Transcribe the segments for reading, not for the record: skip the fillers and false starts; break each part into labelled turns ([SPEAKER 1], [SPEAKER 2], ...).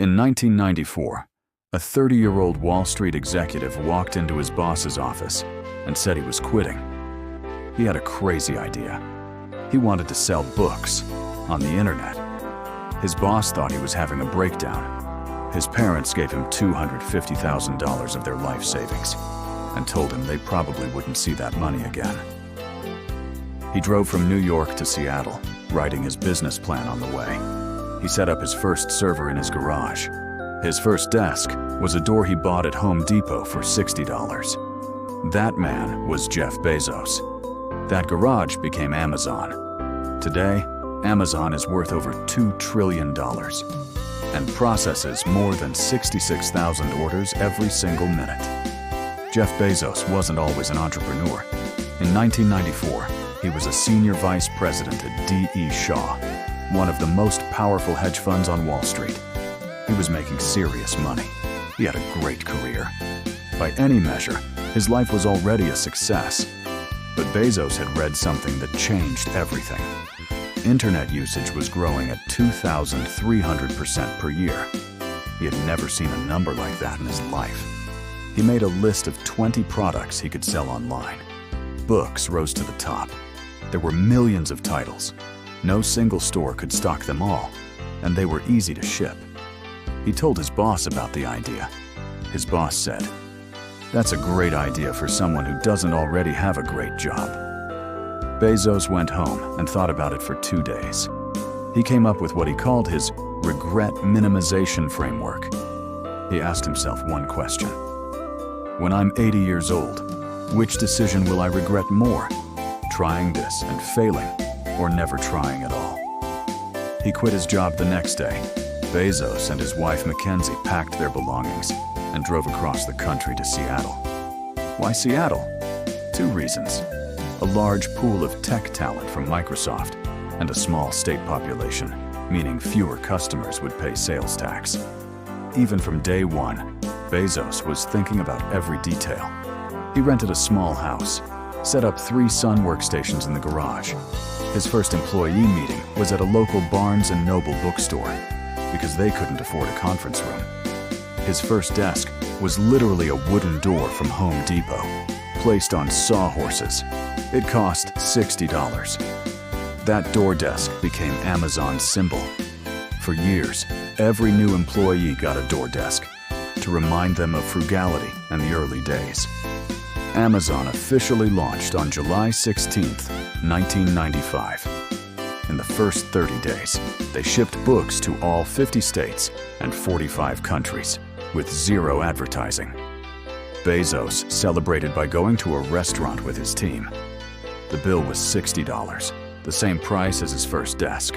[SPEAKER 1] In 1994, a 30-year-old Wall Street executive walked into his boss's office and said he was quitting. He had a crazy idea. He wanted to sell books on the internet. His boss thought he was having a breakdown. His parents gave him $250,000 of their life savings and told him they probably wouldn't see that money again. He drove from New York to Seattle, writing his business plan on the way. He set up his first server in his garage. His first desk was a door he bought at Home Depot for $60. That man was Jeff Bezos. That garage became Amazon. Today, Amazon is worth over $2 trillion and processes more than 66,000 orders every single minute. Jeff Bezos wasn't always an entrepreneur. In 1994, he was a senior vice president at D.E. Shaw, one of the most powerful hedge funds on Wall Street. He was making serious money. He had a great career. By any measure, his life was already a success. But Bezos had read something that changed everything. Internet usage was growing at 2,300% per year. He had never seen a number like that in his life. He made a list of 20 products he could sell online. Books rose to the top. There were millions of titles. No single store could stock them all, and they were easy to ship. He told his boss about the idea. His boss said, "That's a great idea for someone who doesn't already have a great job." Bezos went home and thought about it for 2 days. He came up with what he called his regret minimization framework. He asked himself one question. When I'm 80 years old, which decision will I regret more? Trying this and failing, or never trying at all? He quit his job the next day. Bezos and his wife Mackenzie packed their belongings and drove across the country to Seattle. Why Seattle? 2 reasons. A large pool of tech talent from Microsoft and a small state population, meaning fewer customers would pay sales tax. Even from day one, Bezos was thinking about every detail. He rented a small house, set up 3 Sun workstations in the garage. His first employee meeting was at a local Barnes & Noble bookstore because they couldn't afford a conference room. His first desk was literally a wooden door from Home Depot, placed on sawhorses. It cost $60. That door desk became Amazon's symbol. For years, every new employee got a door desk to remind them of frugality and the early days. Amazon officially launched on July 16, 1995. In the first 30 days, they shipped books to all 50 states and 45 countries with 0 advertising. Bezos celebrated by going to a restaurant with his team. The bill was $60, the same price as his first desk.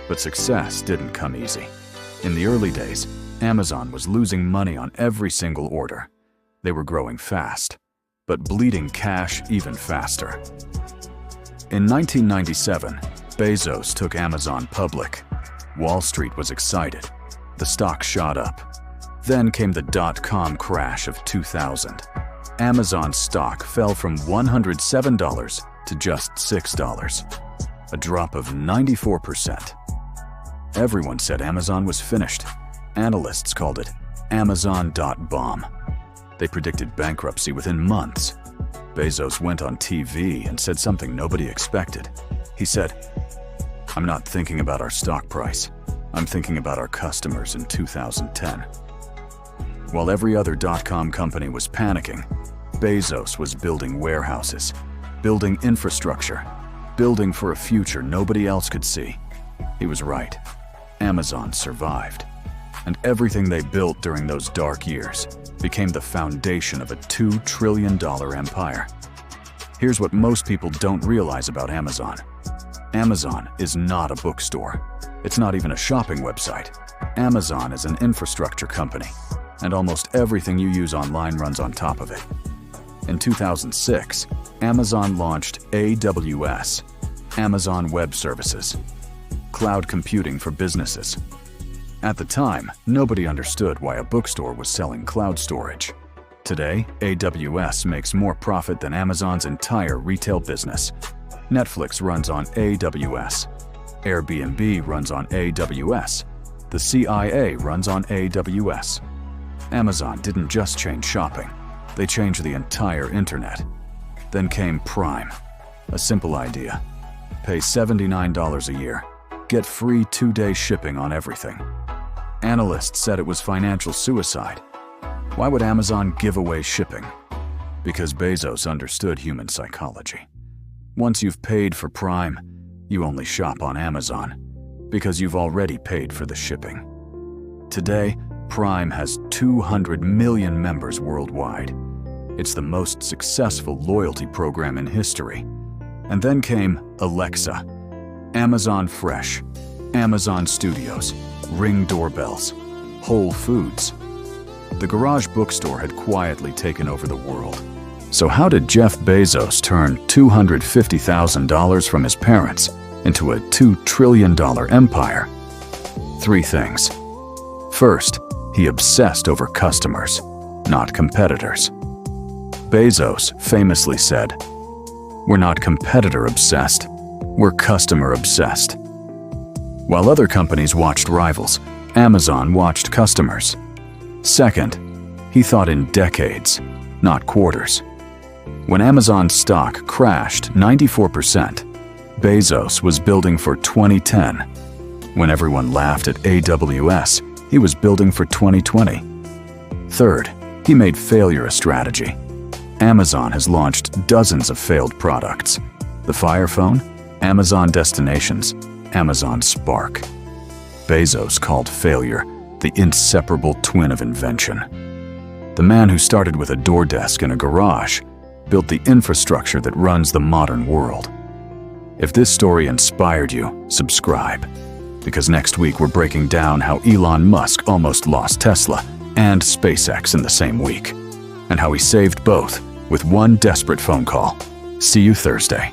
[SPEAKER 1] But success didn't come easy. In the early days, Amazon was losing money on every single order. They were growing fast, but bleeding cash even faster. In 1997, Bezos took Amazon public. Wall Street was excited. The stock shot up. Then came the dot-com crash of 2000. Amazon's stock fell from $107 to just $6, a drop of 94%. Everyone said Amazon was finished. Analysts called it Amazon.bomb. They predicted bankruptcy within months. Bezos went on TV and said something nobody expected. He said, "I'm not thinking about our stock price. I'm thinking about our customers in 2010. While every other dot-com company was panicking, Bezos was building warehouses, building infrastructure, building for a future nobody else could see. He was right. Amazon survived. And everything they built during those dark years became the foundation of a $2 trillion empire. Here's what most people don't realize about Amazon. Amazon is not a bookstore. It's not even a shopping website. Amazon is an infrastructure company, and almost everything you use online runs on top of it. In 2006, Amazon launched AWS, Amazon Web Services, cloud computing for businesses. At the time, nobody understood why a bookstore was selling cloud storage. Today, AWS makes more profit than Amazon's entire retail business. Netflix runs on AWS. Airbnb runs on AWS. The CIA runs on AWS. Amazon didn't just change shopping, they changed the entire internet. Then came Prime, a simple idea. Pay $79 a year, get free 2-day shipping on everything. Analysts said it was financial suicide. Why would Amazon give away shipping? Because Bezos understood human psychology. Once you've paid for Prime, you only shop on Amazon, because you've already paid for the shipping. Today, Prime has 200 million members worldwide. It's the most successful loyalty program in history. And then came Alexa, Amazon Fresh, Amazon Studios, Ring doorbells, Whole Foods. The garage bookstore had quietly taken over the world. So how did Jeff Bezos turn $250,000 from his parents into a $2 trillion empire? 3 things. First, he obsessed over customers, not competitors. Bezos famously said, "We're not competitor-obsessed, we're customer-obsessed." While other companies watched rivals, Amazon watched customers. Second, he thought in decades, not quarters. When Amazon's stock crashed 94%, Bezos was building for 2010. When everyone laughed at AWS, he was building for 2020. Third, he made failure a strategy. Amazon has launched dozens of failed products. The Fire Phone, Amazon Destinations, Amazon Spark. Bezos called failure the inseparable twin of invention. The man who started with a door desk in a garage built the infrastructure that runs the modern world. If this story inspired you, subscribe. Because next week we're breaking down how Elon Musk almost lost Tesla and SpaceX in the same week, and how he saved both with one desperate phone call. See you Thursday.